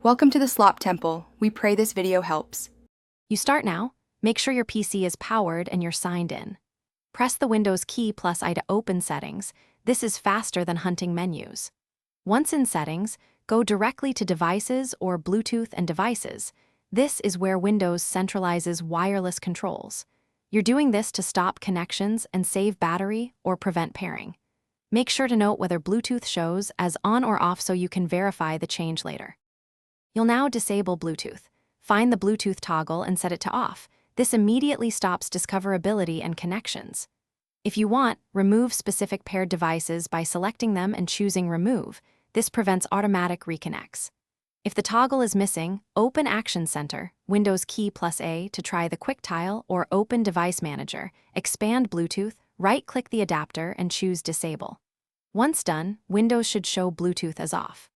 Welcome to the Slop Temple. We pray this video helps. You start now. Make sure your PC is powered and you're signed in. Press the Windows key plus I to open settings. This is faster than hunting menus. Once in settings, go directly to Devices or Bluetooth and Devices. This is where Windows centralizes wireless controls. You're doing this to stop connections and save battery or prevent pairing. Make sure to note whether Bluetooth shows as on or off so you can verify the change later. You'll now disable Bluetooth. Find the Bluetooth toggle and set it to off. This immediately stops discoverability and connections. If you want, remove specific paired devices by selecting them and choosing Remove. This prevents automatic reconnects. If the toggle is missing, open Action Center, Windows key plus A to try the Quick Tile, or open Device Manager, expand Bluetooth, right-click the adapter and choose Disable. Once done, Windows should show Bluetooth as off.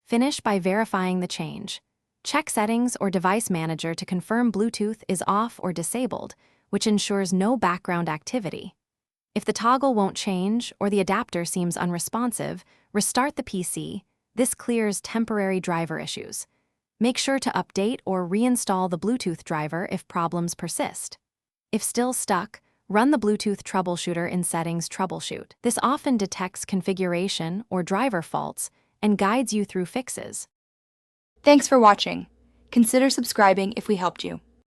Finish by verifying the change. Check Settings or Device Manager to confirm Bluetooth is off or disabled, which ensures no background activity. If the toggle won't change or the adapter seems unresponsive, restart the PC. This clears temporary driver issues. Make sure to update or reinstall the Bluetooth driver if problems persist. If still stuck, run the Bluetooth troubleshooter in Settings Troubleshoot. This often detects configuration or driver faults and guides you through fixes. Thanks for watching. Consider subscribing if we helped you.